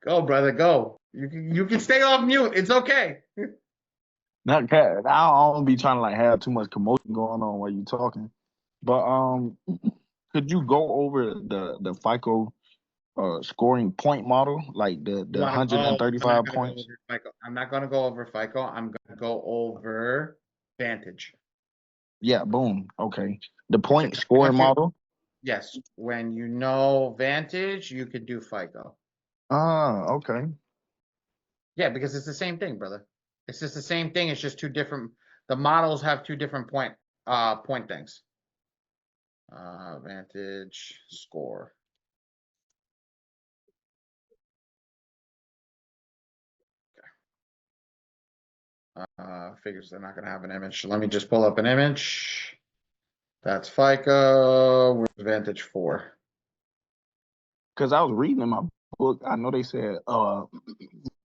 Go, brother, go. You can stay off mute. It's okay. Not cat. I don't be trying to like have too much commotion going on while you talking. But could you go over the FICO scoring point model, like the You want to? Oh, I'm not 135 gonna go points? over FICO. I'm not gonna go over FICO. I'm gonna go over Vantage. Yeah, boom. Okay. The Because point scoring once you, model. yes, when you know Vantage, you could do FICO. Ah, okay. Yeah, because it's the same thing, brother. It's just the same thing. It's just two different. The models have two different point things. Vantage score. Figures they're not going to have an image. Let me just pull up an image. That's FICO. Where's Vantage 4? Because I was reading in my book, I know they said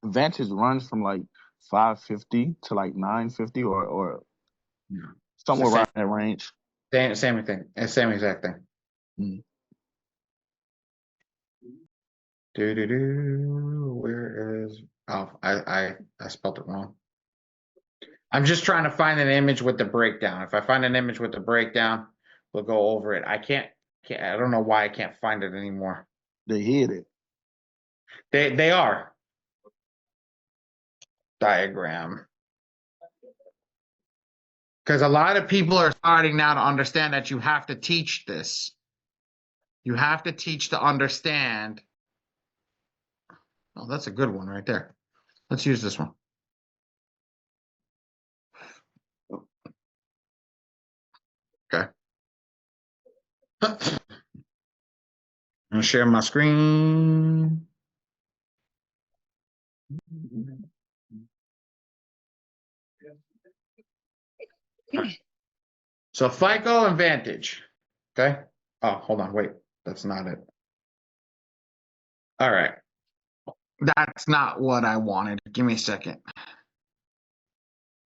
Vantage runs from like 550 to like 950 or No. It's the somewhere around that range. same thing. Same exact thing. Mm. Where is? Oh, I spelled it wrong. I'm just trying to find an image with the breakdown. If I find an image with the breakdown, we'll go over it. I don't know why I can't find it anymore. They hit it. They are. Diagram. Because a lot of people are starting now to understand that you have to teach this. You have to teach to understand. Oh, that's a good one right there. Let's use this one. Okay. I'm gonna share my screen. So FICO and Vantage. Okay. Oh, hold on. Wait, that's not it. All right. That's not what I wanted. Give me a second.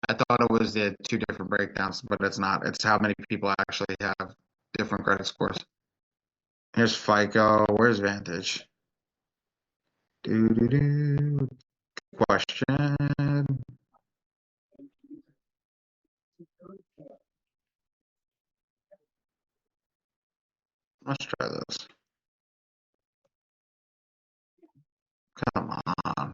I thought it was the two different breakdowns, but it's not. It's how many people actually have different credit scores. Here's FICO. Where's Vantage? Question. Let's try this. Come on.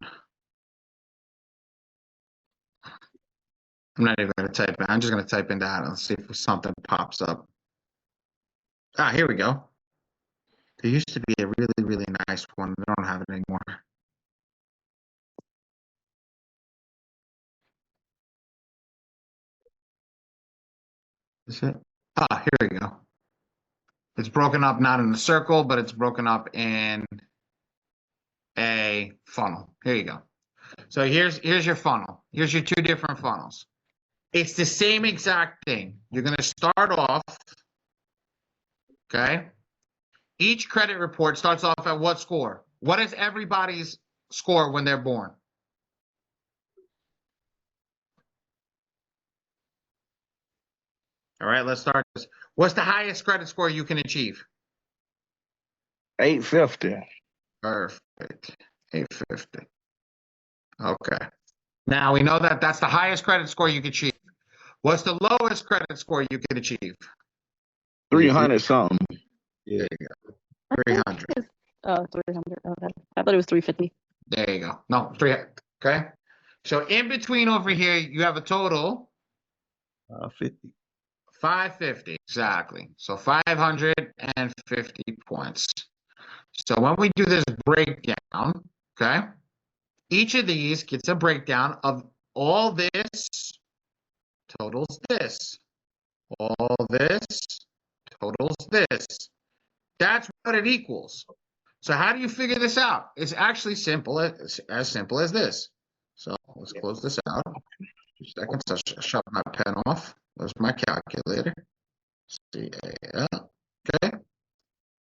I'm not even going to type in. I'm just going to type in that and see if something pops up. Ah, here we go. There used to be a really, really nice one. They don't have it anymore. Is it? Ah, here we go. It's broken up not in a circle, but it's broken up in a funnel. Here you go. So here's your funnel. Here's your two different funnels. It's the same exact thing. You're going to start off, okay? Each credit report starts off at what score? What is everybody's score when they're born? All right, let's start this. What's the highest credit score you can achieve? 850. Perfect. 850. Okay. Now we know that that's the highest credit score you can achieve. What's the lowest credit score you can achieve? 300 something. Yeah. There you go. 300. Oh, 300. Okay. I thought it was 350. There you go. No, 300. Okay. So in between over here, you have a total 50. 550. Exactly. So 550 points. So when we do this breakdown, okay, each of these gets a breakdown of all this totals this. All this totals this. That's what it equals. So how do you figure this out? It's actually simple, as simple as this. So let's close this out. 2 seconds. I'll shut my pen off. There's my calculator. CAL. Okay.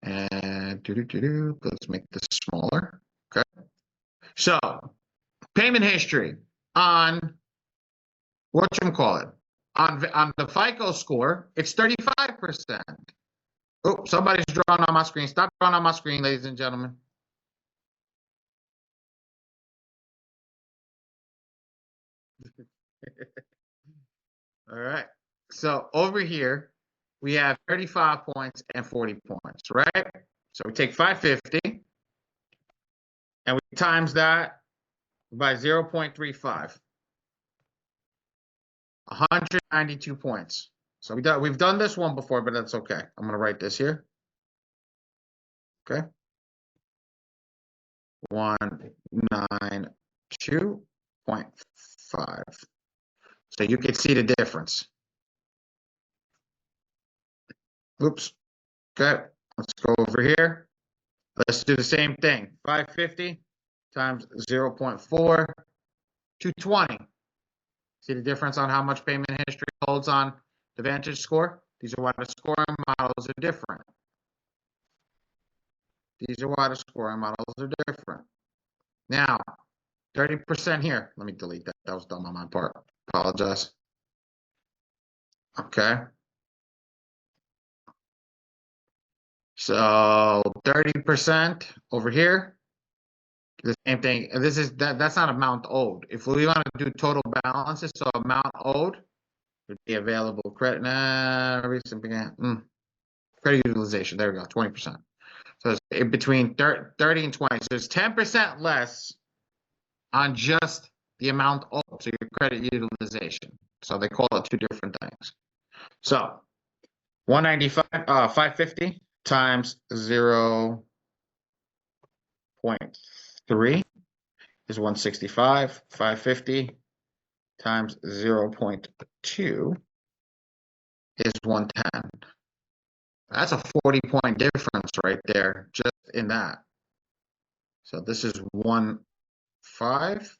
And let's make this smaller. Okay. So payment history on whatchamacallit. On the FICO score, it's 35%. Oh, somebody's drawing on my screen. Stop drawing on my screen, ladies and gentlemen. All right. So over here, we have 35 points and 40 points, right? So we take 550 and we times that by 0.35. 192 points. So we've done this one before, but that's okay. I'm going to write this here. Okay. 192.5. So you can see the difference. Oops. Okay. Let's go over here. Let's do the same thing. 550 times 0.4, 220. See the difference on how much payment history holds on the Vantage score? These are why the scoring models are different. These are why the scoring models are different. Now, 30% here. Let me delete that. That was dumb on my part. Apologize. Okay. So 30% over here. The same thing. This is that's not amount owed. If we want to do total balances, so amount owed would be available credit. Recent began. Credit utilization. There we go. 20%. So it's in between 30 and 20. So it's 10% less on just the amount owed. So your credit utilization. So they call it two different things. So 550 times 0.3 is 165. 550 times 0.2 is 110. That's a 40-point difference right there, just in that. So this is 1.5.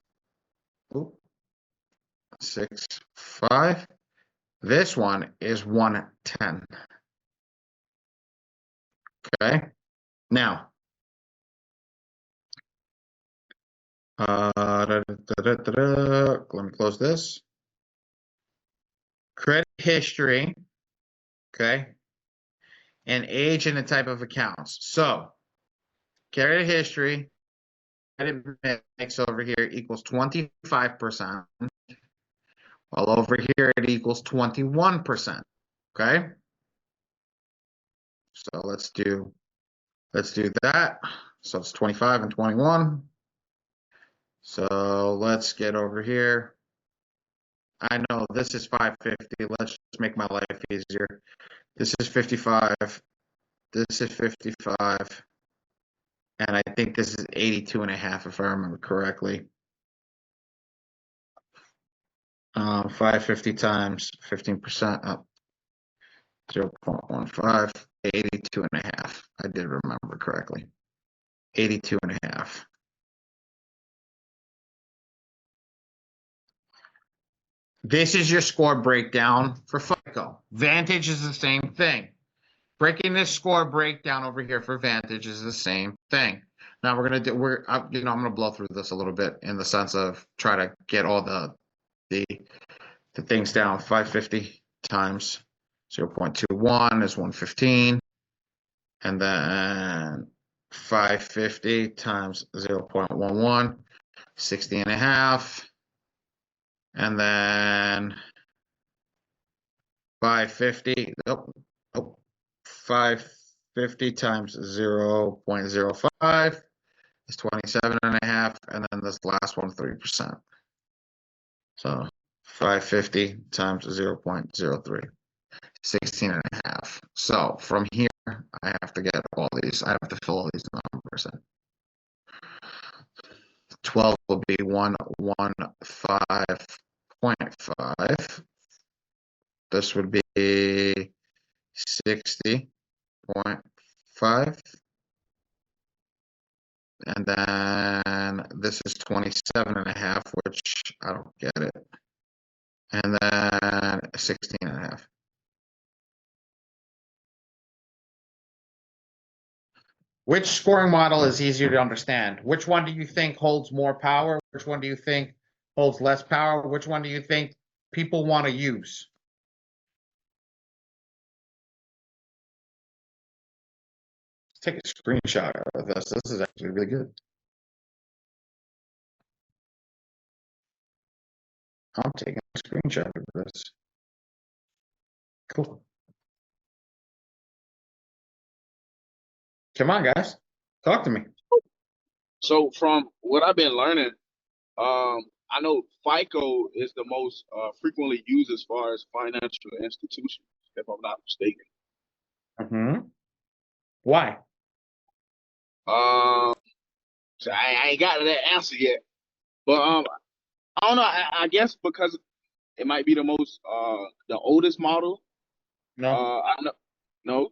This one is 110. Okay. Now, let me close this. Credit history, okay, and age and the type of accounts. So, credit history, credit mix over here equals 25%, while over here it equals 21%. Okay. So let's do that. So it's 25 and 21. So let's get over here. I know this is 550. Let's just make my life easier. This is 55. This is 55. And I think this is 82 and a half, if I remember correctly. 550 times 15% up 0.15, 82 and a half. I did remember correctly. 82 and a half. This is your score breakdown for FICO. Vantage is the same thing. Breaking this score breakdown over here for Vantage is the same thing. Now we're gonna I'm gonna blow through this a little bit in the sense of try to get all the things down. 550 times 0.21 is 115, and then 550 times 0.11, 60 and a half, and then 550. 550 times 0.05 is 27 and a half, and then this last one 3%. So 550 times 0.03, 16 and a half. So from here, I have to get all these. I have to fill all these numbers in. 12 will be 115.5. This would be 60.5. And then this is 27 and a half, which I don't get it. And then 16 and a half. Which scoring model is easier to understand? Which one do you think holds more power? Which one do you think holds less power? Which one do you think people want to use? Let's take a screenshot of this. This is actually really good. I'm taking a screenshot of this. Cool. Come on, guys. Talk to me. So from what I've been learning, I know FICO is the most frequently used as far as financial institutions, if I'm not mistaken. Mm-hmm. Why? So I ain't got to that answer yet, but I don't know. I guess because it might be the most the oldest model. No. I know. No.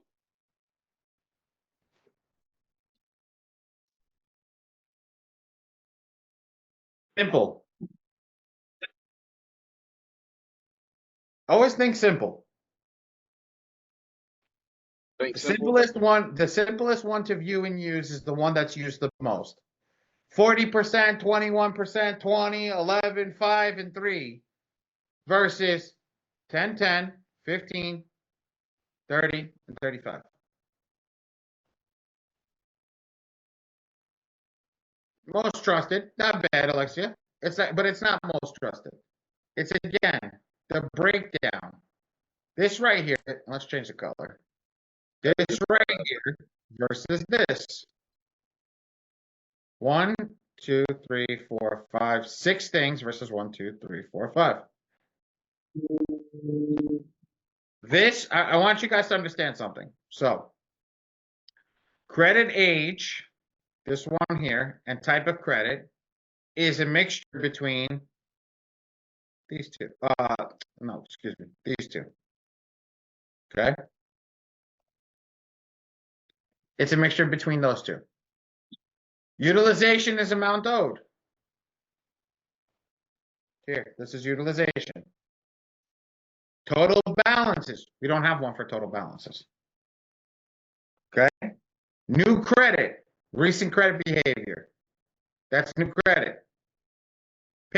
Simple. Always think simple. Think The simple. simplest one to view and use is the one that's used the most. 40%, 21%, 20, 11, 5, and 3 versus 10, 10, 15, 30, and 35. Most trusted, not bad, Alexia. But it's not most trusted. It's again the breakdown. This right here, let's change the color. This right here versus this. 1, 2, 3, 4, 5, 6 things versus 1, 2, 3, 4, 5. This, I want you guys to understand something. So, credit age, this one here, and type of credit is a mixture between these two. No, excuse me, these two. Okay? It's a mixture between those two. Utilization is amount owed. Here, this is utilization. Total balances. We don't have one for total balances. Okay? New credit, recent credit behavior. That's new credit.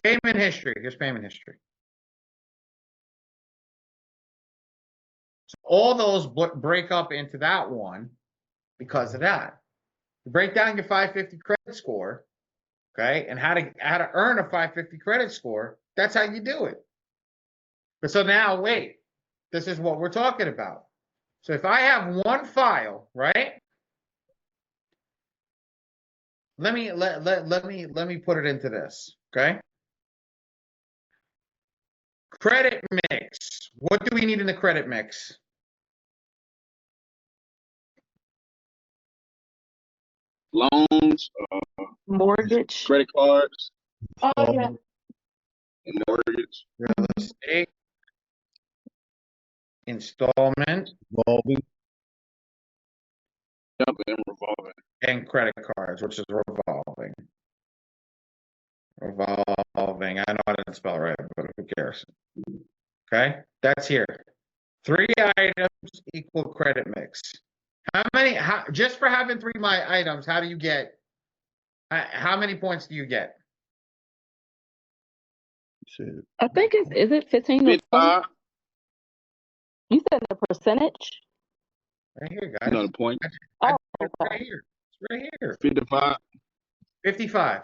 Payment history. Here's payment history. So all those break up into that one because of that. You break down your 550 credit score, okay, and how to earn a 550 credit score. That's how you do it. But so now, wait, this is what we're talking about. So if I have one file, right? Let me put it into this, okay? Credit mix. What do we need in the credit mix? Loans, Mortgage. credit cards, Oh, yeah. and mortgage. Real estate, installment, Revolving. Yep, and revolving. and credit cards, which is revolving. Revolving. I know I didn't spell it right, but who cares? Okay, that's here. 3 items equal credit mix. Just for having 3 items, how do you get, how many points do you get? I think is it 15 or 20? 55. You said the percentage? Right here, guys. Another point. Oh, It's okay. right here. It's right here. 55. 55.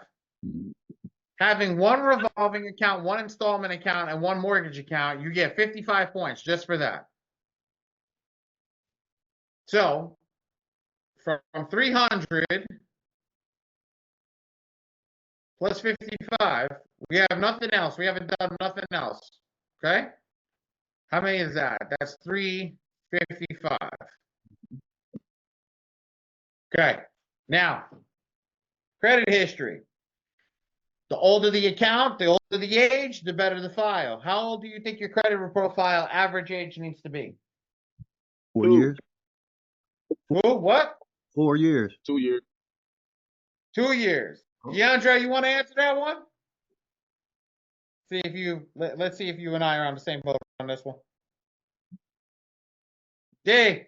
Having 1 revolving account, 1 installment account, and 1 mortgage account, you get 55 points just for that. So, from 300 plus 55, we have nothing else. We haven't done nothing else. Okay? How many is that? That's 355. Okay. Now, credit history. The older the account, the older the age, the better the file. How old do you think your credit profile average age needs to be? 4 years. Who? What? 4 years. 2 years. 2 years. DeAndre, you want to answer that one? See if you let's see if you and I are on the same boat on this one. D.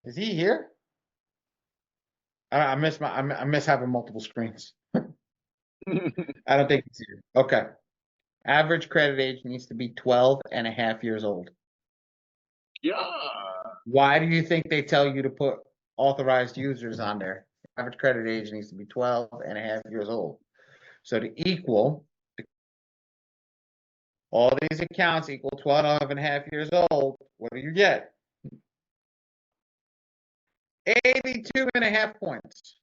Is he here? I miss having multiple screens. I don't think he's here. Okay. Average credit age needs to be 12 and a half years old. Yeah. Why do you think they tell you to put authorized users on there? Average credit age needs to be 12 and a half years old. So to equal All these accounts equal 12 and a half years old. What do you get? 82 and a half points.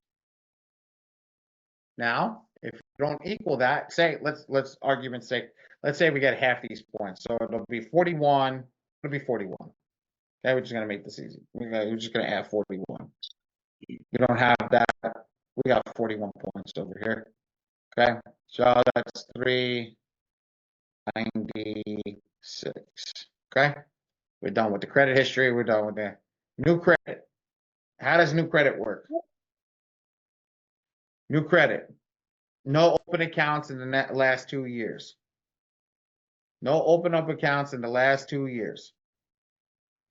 Now, if you don't equal that, say, let's argument's sake, let's say we get half these points. So it'll be 41, it'll be 41. Okay, we're just gonna make this easy. We're just gonna add 41. You don't have that. We got 41 points over here. Okay, so that's 396. Okay, we're done with the credit history. We're done with the new credit. How does new credit work? New credit. No open accounts in the last 2 years. No open up accounts in the last 2 years.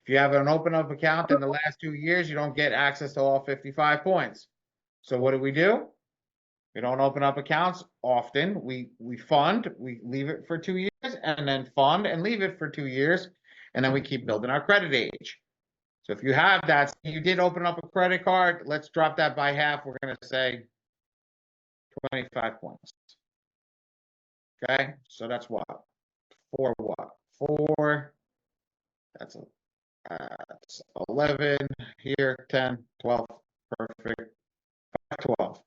If you have an open up account in the last 2 years, you don't get access to all 55 points. So what do? We don't open up accounts often. We fund, we leave it for 2 years, and then fund and leave it for 2 years, and then we keep building our credit age. So if you have that, you did open up a credit card, let's drop that by half. We're going to say 25 points. Okay, so that's what? 4 what? 4, that's 11 here, 10, 12, perfect. 512.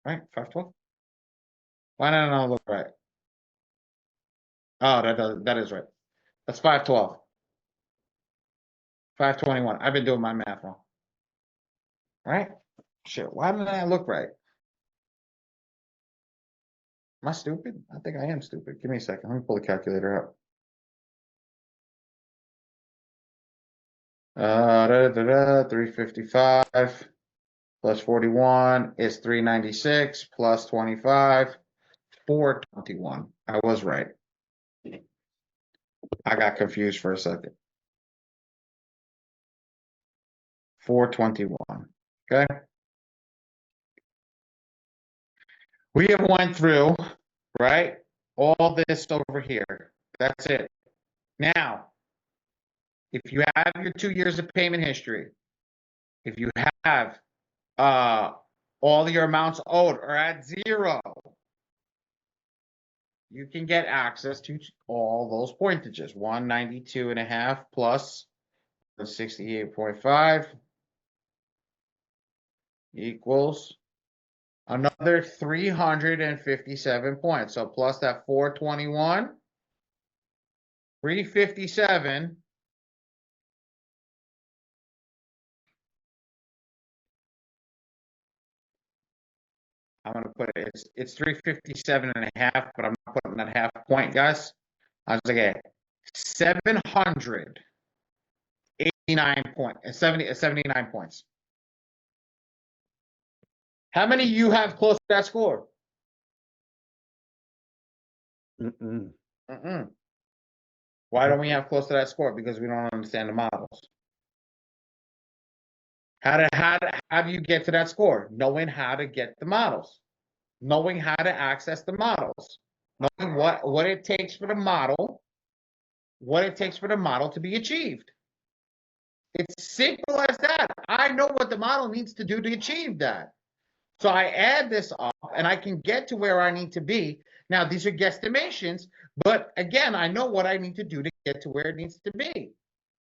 Right, 512. Why don't I look right? Oh, that is right. That's 512. 521. I've been doing my math wrong. Right? Shit, why didn't I look right? Am I stupid? I think I am stupid. Give me a second. Let me pull the calculator up. 355 plus 41 is 396 plus 25, 421. I was right. I got confused for a second. 421. Okay. We have went through, right, all this over here. That's it. Now, if you have your 2 years of payment history, if you have all your amounts owed are at 0, you can get access to all those pointages. 192 and a half plus 68.5 equals another 357 points. So plus that 421, 357. I'm going to put it, it's 357 and a half, but I'm not putting that half point, guys. I was like, 789 points, 79 points. How many you have close to that score? Why don't we have close to that score? Because we don't understand the models. How do you get to that score? Knowing how to get the models, knowing how to access the models, knowing what it takes for the model, to be achieved. It's simple as that. I know what the model needs to do to achieve that. So I add this up and I can get to where I need to be. Now, these are guesstimations, but again, I know what I need to do to get to where it needs to be.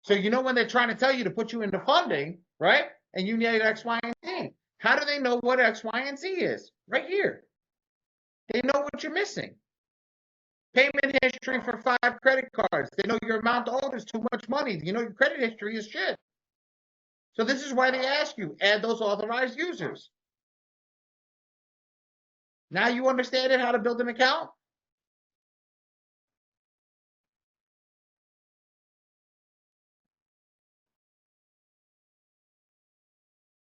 So you know when they're trying to tell you to put you into funding, right? And you need X, Y, and Z. How do they know what X, Y, and Z is? Right here. They know what you're missing. Payment history for 5 credit cards. They know your amount owed is too much money. You know your credit history is shit. So this is why they ask you, add those authorized users. Now you understand how to build an account?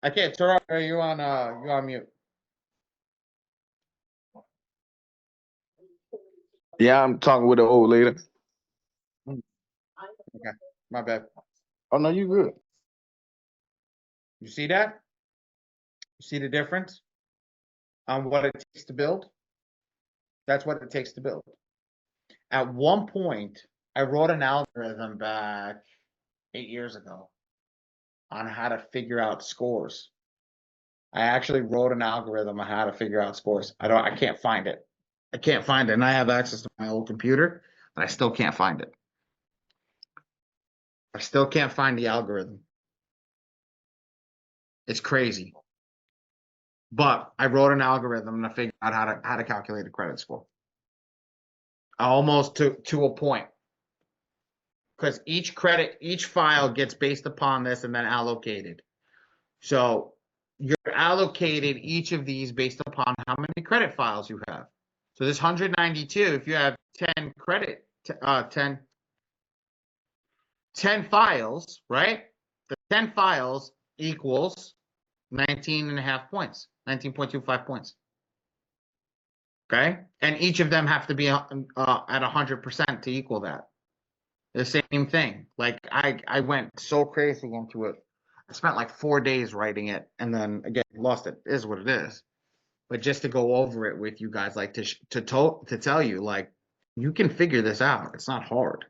Okay, Tara, are you on mute? Yeah, I'm talking with the old lady. Okay, my bad. Oh no, you good. You see that? You see the difference on what it takes to build? That's what it takes to build. At one point, I wrote an algorithm back 8 years ago on how to figure out scores. I actually wrote an algorithm on how to figure out scores. I can't find it. I can't find it. And I have access to my old computer, but I still can't find it. I still can't find the algorithm. It's crazy. But I wrote an algorithm to figure out how to calculate a credit score. Almost to a point. Because each file gets based upon this and then allocated. So you're allocated each of these based upon how many credit files you have. So this 192, if you have 10 files, right? The 10 files equals 19.5 points, 19.25 points. Okay? And each of them have to be at 100% to equal that. The same thing. Like I went so crazy into it. I spent like 4 days writing it and then again lost it. It is what it is. But just to go over it with you guys, like to tell you, like you can figure this out. It's not hard.